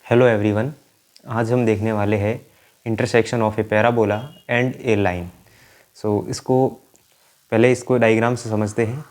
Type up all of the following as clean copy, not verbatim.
Hello everyone, आज हम देखने वाले हैं intersection of a parabola and a line. इसको डायग्राम से समझते हैं।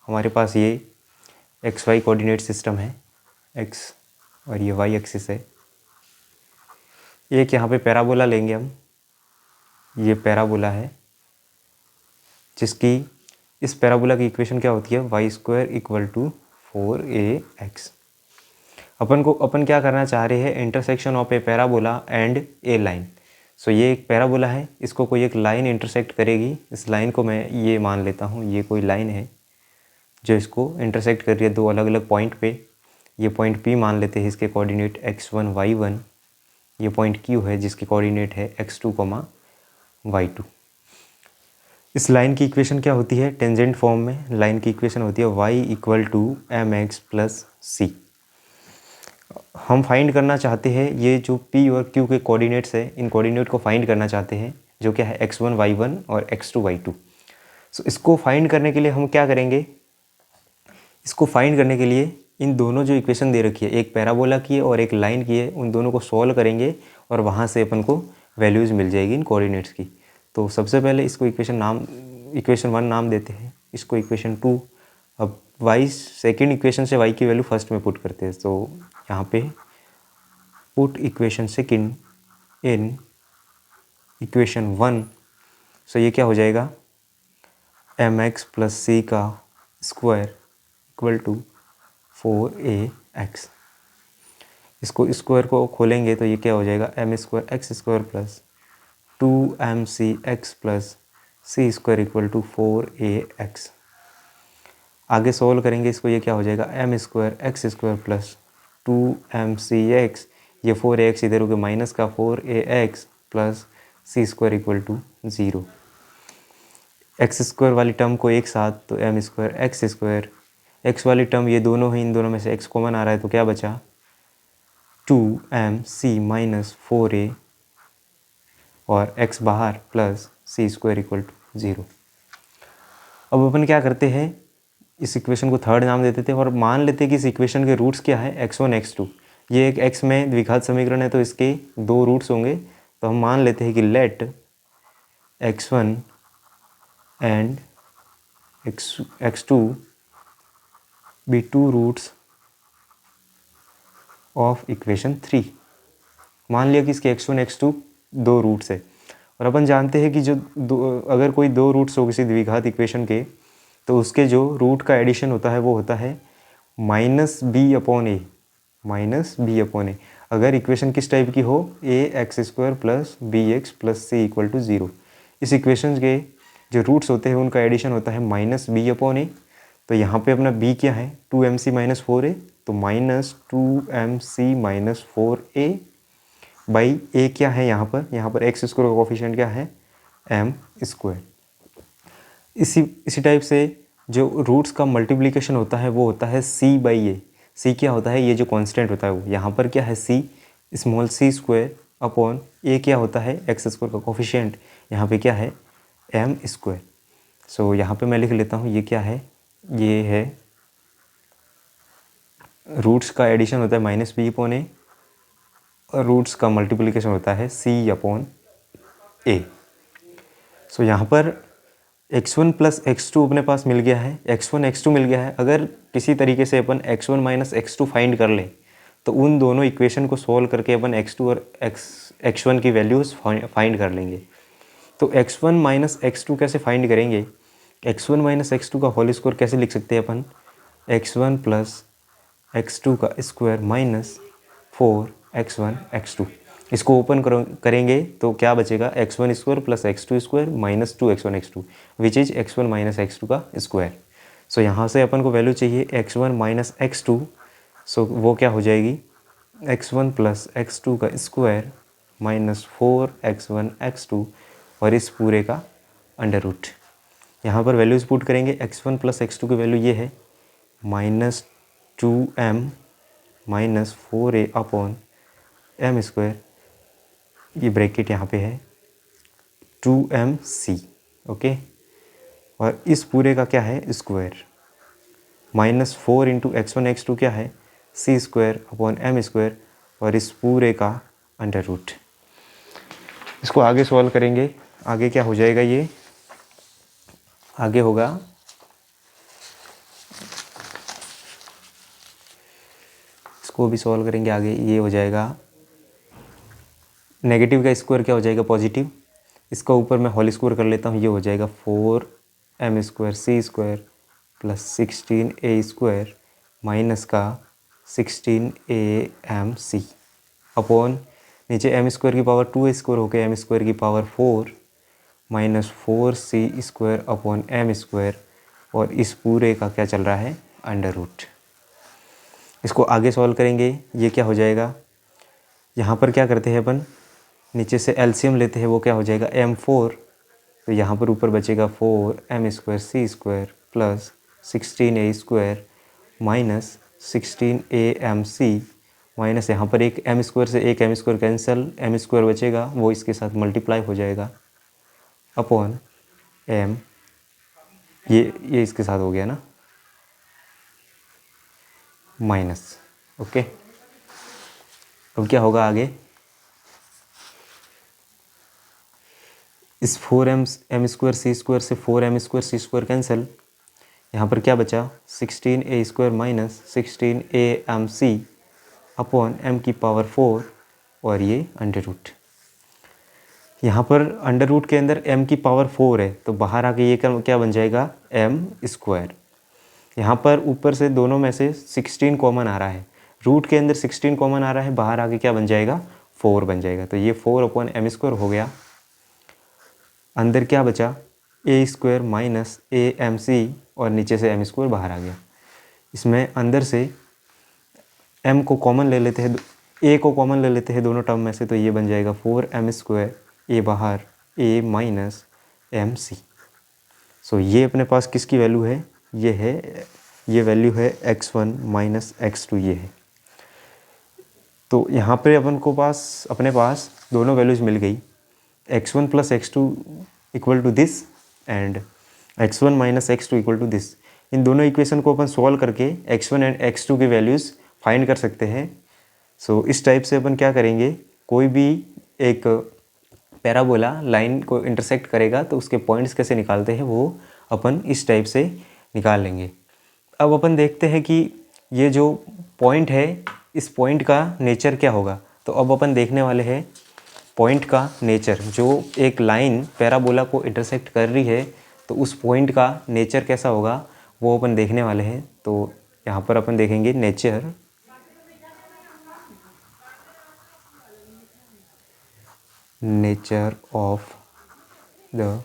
हमारे पास ये एक्स वाई कोऑर्डिनेट सिस्टम है, एक्स और ये वाई एक्सिस है। एक यहाँ पे पैराबोला लेंगे हम, ये पैराबोला है जिसकी इस पैराबोला की इक्वेशन क्या होती है, y square equal to 4ax। अपन क्या करना चाह रहे हैं, intersection of a parabola and a line. ये एक पैराबोला है, इसको कोई एक लाइन इंटरसेक्ट करेगी। इस लाइन को मैं ये मान लेता हूँ, ये कोई लाइन है जो इसको इंटरसेक्ट कर रही है दो अलग अलग पॉइंट पे। ये पॉइंट P मान लेते हैं, इसके कोऑर्डिनेट x1 y1। ये पॉइंट Q है जिसके कोऑर्डिनेट है x2, y2। इस लाइन की इक्वेशन क्या होती है, टेंजेंट फॉर्म में लाइन की इक्वेशन होती है y equal to mx plus c। हम फाइंड करना चाहते हैं ये जो P और Q के कोऑर्डिनेट्स है, इन कोऑर्डिनेट को फाइंड करना चाहते हैं, जो क्या है x1 y1 और x2 y2। इसको फाइंड करने के लिए हम क्या करेंगे, इसको फाइंड करने के लिए इन दोनों जो इक्वेशन दे रखी है, एक पैराबोला की है और एक लाइन की है, उन दोनों को सॉल्व करेंगे और वहाँ से अपन को वैल्यूज़ मिल जाएगी इन कोऑर्डिनेट्स की। तो सबसे पहले इसको इक्वेशन 1 नाम देते हैं, इसको इक्वेशन 2। अब y सेकेंड इक्वेशन से y की वैल्यू फर्स्ट में पुट करते हैं। तो यहाँ पे put equation second in equation 1। ये क्या हो जाएगा, mx प्लस c का स्क्वायर इक्वल टू 4ax। इसको स्क्वायर को खोलेंगे तो ये क्या हो जाएगा, m square x square plus 2mcx plus c square equal to 4ax। आगे सोल्व करेंगे इसको, ये क्या हो जाएगा, m square x square plus 2mcx, ये 4ax इधर हो गया माइनस का 4ax plus c square equal to 0। X square वाली टर्म को एक साथ, तो m square x square, x वाली टर्म ये दोनों ही, इन दोनों में से x कॉमन आ रहा है तो क्या बचा, 2mc माइनस 4a और x बाहर plus c square equal to 0। अब अपन क्या करते हैं, इस इक्वेशन को थर्ड नाम देते थे और मान लेते हैं कि इस इक्वेशन के रूट्स क्या है, x1 x2। ये एक x में द्विघात समीकरण है तो इसके दो रूट्स होंगे। तो हम मान लेते हैं कि let x1 and x2 be two roots of equation 3। मान लिया कि इसके x1 x2 दो रूट्स है और अपन जानते हैं कि जो अगर कोई दो रूट्स हो किसी द्विघात इक्वेशन के, तो उसके जो रूट का एडिशन होता है वो होता है माइनस बी अपॉन ए। अगर इक्वेशन किस टाइप की हो, A X square plus B X plus C equal to 0। इस इक्वेशन के जो रूट्स होते हैं उनका एडिशन होता है माइनस बी अपॉन ए। तो यहाँ पे अपना b क्या है, 2mc माइनस 4a, तो minus 2mc minus 4a by a क्या है यहाँ पर एक्स स्क्वायर का कोफिशिएंट क्या है, m स्क्वायर। इसी टाइप से जो रूट्स का मल्टीप्लिकेशन होता है वो होता है c बाई ए। c क्या होता है, ये जो कांस्टेंट होता है वो यहाँ पर क्या है, c small c square upon a क्या होता है, एक्स स्क्वायर का कोफिशिएंट, यहाँ पे क्या है, m स्क्वायर। यहाँ पे मैं लिख लेता हूँ, ये क्या है, ये है रूट्स का एडिशन होता है माइनस बी अपॉन ए और रूट्स का मल्टीप्लिकेशन होता है c अपॉन ए। यहाँ पर x1 प्लस x2 अपने पास मिल गया है, x1 x2 मिल गया है। अगर किसी तरीके से अपन x1 माइनस x2 फाइंड कर ले तो उन दोनों इक्वेशन को सॉल्व करके अपन x2 और x1 की वैल्यूज़ फाइंड कर लेंगे। तो x1 माइनस x2 कैसे फाइंड करेंगे, x1 माइनस x2 का होल स्क्वायर कैसे लिख सकते हैं अपन, x1 प्लस x2 का स्क्वायर माइनस 4x1 x2। इसको ओपन करेंगे तो क्या बचेगा, x1 square plus x2 square minus 2x1 x2 which is x1 minus x2 का स्क्वायर। यहाँ से अपन को वैल्यू चाहिए x1 माइनस x2। वो क्या हो जाएगी, x1 प्लस x2 का स्क्वायर माइनस 4x1 x2 और इस पूरे का अंडर रूट। यहाँ पर वैल्यूज़ पुट करेंगे, x1 प्लस x2 की वैल्यू ये है minus 2m minus 4a upon m square, ये ब्रैकेट यहाँ पे है 2mc, ओके। और इस पूरे का क्या है, square minus 4 into x1 x2 क्या है, c square upon m square और इस पूरे का अंडर रूट। इसको आगे सॉल्व करेंगे, आगे क्या हो जाएगा, ये आगे होगा इसको भी सॉल्व करेंगे आगे, ये हो जाएगा नेगेटिव का स्क्वायर क्या हो जाएगा पॉजिटिव, इसका ऊपर मैं होल स्क्वायर कर लेता हूँ, ये हो जाएगा 4m² + 16a² माइनस का 16amc अपॉन नीचे m² की पावर 2a² होकर m² की power 4 minus 4c² upon m² और इस पूरे का क्या चल रहा है अंडर रूट। इसको आगे सॉल्व करेंगे, ये क्या हो जाएगा, यहाँ पर क्या करते हैं अपन नीचे से एलसीएम लेते हैं, वो क्या हो जाएगा m4, तो यहाँ पर ऊपर बचेगा 4m²c² plus 16a² minus 16amc minus यहाँ पर एक m² से एक m² कैंसिल, m² बचेगा वो इसके साथ मल्टीप्लाई हो जाएगा अपॉन m, ये इसके साथ हो गया ना माइनस। ओके, अब क्या होगा आगे, इस 4m² से 4m² कैंसिल, यहाँ पर क्या बचा 16a² minus 16amc upon m की पावर 4 और ये अंडर रूट। यहाँ पर अंडर रूट के अंदर m की पावर 4 है तो बाहर आके ये क्या बन जाएगा m²। यहाँ पर ऊपर से दोनों में से 16 कॉमन आ रहा है, रूट के अंदर 16 कॉमन आ रहा है, बाहर आके क्या बन जाएगा 4 बन जाएगा, तो ये 4/m² हो गया। अंदर क्या बचा a² माइनस amc और नीचे से m² बाहर आ गया। इसमें अंदर से m को कॉमन ले लेते हैं, a को कॉमन ले लेते हैं दोनों टर्म में से, तो ये बन जाएगा 4m², a बाहर a माइनस mc। सो ये अपने पास किसकी वैल्यू है, ये वैल्यू है x1 माइनस x2 ये है। तो यहाँ पे अपने पास दोनों वैल्यूज़ मिल गई, x1 plus x2 equal to this and x1 minus x2 equal to this. इन दोनों इक्वेशन को अपन सॉल्व करके x1 एंड x2 की वैल्यूज़ फाइंड कर सकते हैं। सो इस टाइप से अपन क्या करेंगे, कोई भी एक पैराबोला लाइन को इंटरसेक्ट करेगा तो उसके पॉइंट्स कैसे निकालते हैं वो अपन इस टाइप से निकाल लेंगे। अब अपन देखते हैं कि ये जो पॉइंट है इस पॉइंट का नेचर क्या होगा। तो अब अपन देखने वाले हैं पॉइंट का नेचर, जो एक लाइन पैराबोला को इंटरसेक्ट कर रही है तो उस पॉइंट का नेचर कैसा होगा वो अपन देखने वाले हैं। तो यहाँ पर अपन देखेंगे nature of the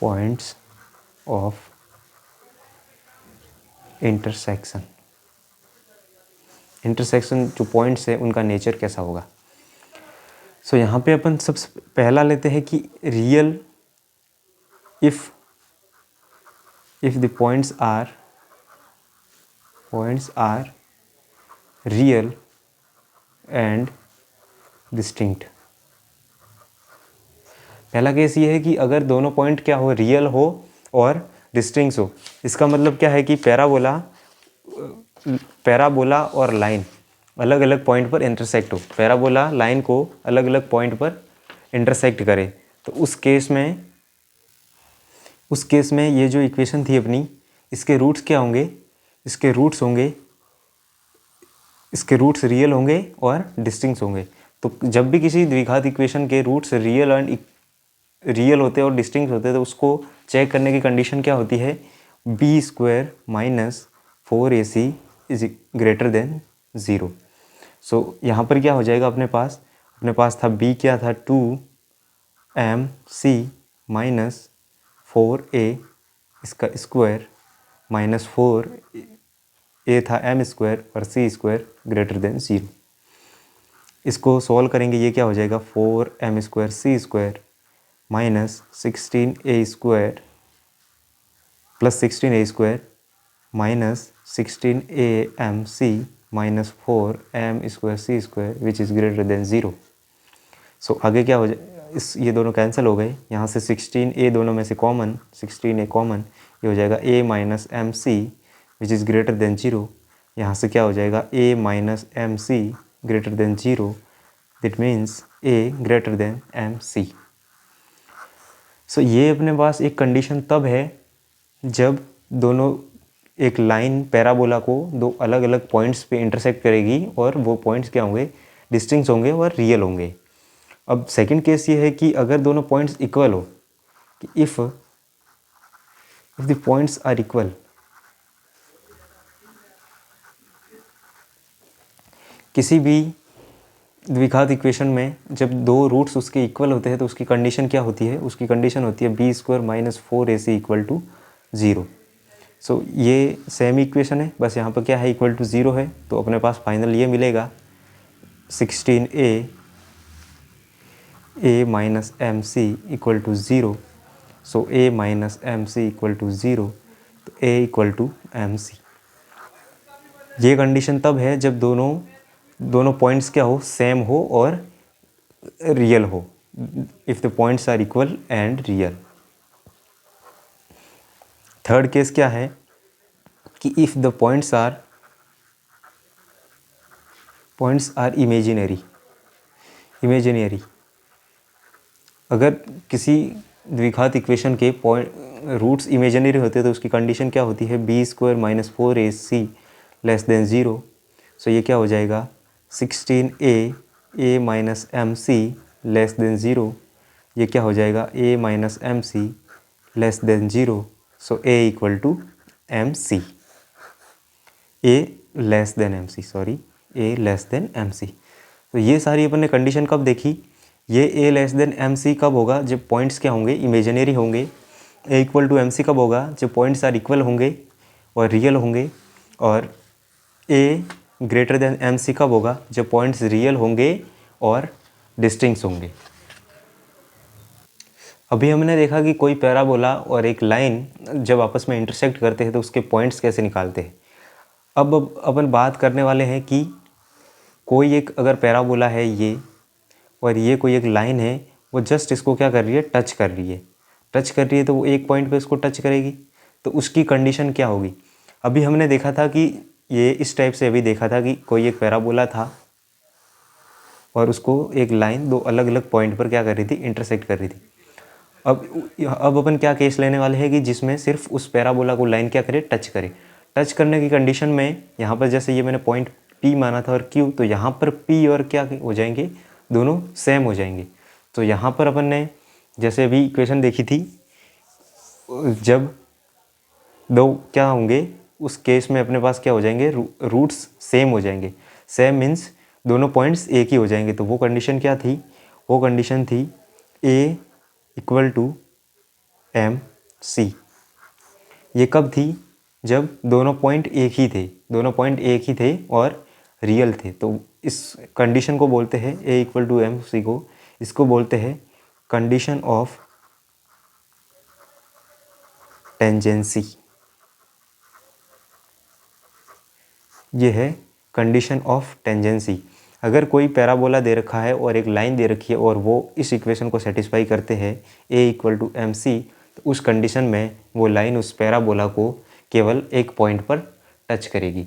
points of intersection जो पॉइंट्स है उनका नेचर कैसा होगा। सो यहाँ पे अपन सबसे पहला लेते हैं कि real, if the points are real and distinct. पहला केस ये है कि अगर दोनों पॉइंट क्या हो, रियल हो और डिस्टिंक्ट हो। इसका मतलब क्या है कि पैराबोला और लाइन अलग अलग पॉइंट पर इंटरसेक्ट हो, पैराबोला लाइन को अलग अलग पॉइंट पर इंटरसेक्ट करे, तो उस केस में ये जो इक्वेशन थी अपनी, इसके रूट्स क्या होंगे, इसके रूट्स रियल होंगे और डिस्टिंक्ट होंगे। तो जब भी किसी द्विघात इक्वेशन के रूट्स रियल होते और डिस्टिंक्ट होते तो उसको चेक करने की कंडीशन क्या होती है, b² minus 4ac is greater than 0। सो यहाँ पर क्या हो जाएगा, अपने पास था b क्या था 2mc माइनस 4a इसका स्क्वायर माइनस 4a था m² और c² ग्रेटर देन 0। इसको सॉल्व करेंगे, ये क्या हो जाएगा 4m² c² minus 16a² plus 16a² minus 16amc minus 4m² c² which is greater than 0। सो आगे क्या हो जाए, ये दोनों कैंसिल हो गए, यहाँ से 16a दोनों में से कॉमन, 16a कॉमन, ये हो जाएगा a minus mc which is greater than 0। यहाँ से क्या हो जाएगा a minus M C greater than 0, that means a greater than M C. So ये अपने पास एक कंडीशन तब है जब दोनों एक लाइन पैराबोला को दो अलग अलग पॉइंट्स पे इंटरसेक्ट करेगी और वो पॉइंट्स क्या होंगे, डिस्टिंक्ट होंगे और रियल होंगे। अब सेकंड केस ये है कि अगर दोनों पॉइंट्स इक्वल हो, कि if the points are equal, किसी भी द्विघात इक्वेशन में जब दो रूट्स उसके इक्वल होते हैं तो उसकी कंडीशन क्या होती है, उसकी कंडीशन होती है b square minus 4ac equal to 0। So ये सेम इक्वेशन है, बस यहाँ पर क्या है, इक्वल टू 0 है, तो अपने पास फाइनल ये मिलेगा 16a minus M c equal to 0। So a minus M c equal to 0, तो a equal to m c. ये कंडीशन तब है जब दोनों पॉइंट्स क्या हो, सेम हो और रियल हो, if the points are equal and real. Third case क्या है कि if the points are imaginary. अगर किसी द्विघात इक्वेशन के पॉइंट रूट्स इमेजिनरी होते हैं तो उसकी कंडीशन क्या होती है, b square minus 4ac less than 0। So ये क्या हो जाएगा 16a minus M c less than 0। ये क्या हो जाएगा a minus M c less than 0। So a equal to m c, a less than M c, a less than M c. तो ये सारी अपन ने कंडीशन कब देखी, ये a less than M c कब होगा, जब पॉइंट्स क्या होंगे, इमेजिनरी होंगे। a equal to m c कब होगा, जब पॉइंट्स आर इक्वल होंगे और रियल होंगे। और a greater than M c कब होगा, जब पॉइंट्स रियल होंगे और डिस्टिंक्ट होंगे। अभी हमने देखा कि कोई पैराबोला और एक लाइन जब आपस में इंटरसेक्ट करते हैं तो उसके पॉइंट्स कैसे निकालते हैं। अब अपन बात करने वाले हैं कि कोई एक अगर पैराबोला है ये, और ये कोई एक लाइन है, वो जस्ट इसको क्या कर रही है, टच कर रही है, तो वो एक पॉइंट पे इसको टच करेगी, तो उसकी कंडीशन क्या होगी। अभी हमने देखा था कि ये इस टाइप से अभी देखा था कि कोई एक पैराबोला था और उसको एक लाइन दो अलग अलग पॉइंट पर क्या कर रही थी, इंटरसेक्ट कर रही थी। अब अपन क्या केस लेने वाले हैं कि जिसमें सिर्फ उस पैराबोला को लाइन क्या करे, टच करे। टच करने की कंडीशन में यहाँ पर जैसे ये मैंने पॉइंट P माना था और Q, तो यहाँ पर P और क्या हो जाएंगे, दोनों सेम हो जाएंगे। तो यहाँ पर अपन ने जैसे अभी इक्वेशन देखी थी, जब दो क्या होंगे उस केस में अपने पास क्या हो जाएंगे, रूट्स सेम हो जाएंगे। सेम मीन्स दोनों पॉइंट्स एक ही हो जाएंगे। तो वो कंडीशन क्या थी, वो कंडीशन थी a equal to m c. ये कब थी, जब दोनों पॉइंट एक ही थे और रियल थे। तो इस कंडीशन को बोलते हैं a equal to m c को, इसको बोलते हैं कंडीशन ऑफ टेंजेंसी। ये है कंडीशन ऑफ टेंजेंसी। अगर कोई पैराबोला दे रखा है और एक लाइन दे रखी है और वो इस इक्वेशन को सेटिस्फाई करते हैं a equal to m c, तो उस कंडीशन में वो लाइन उस पैराबोला को केवल एक पॉइंट पर टच करेगी।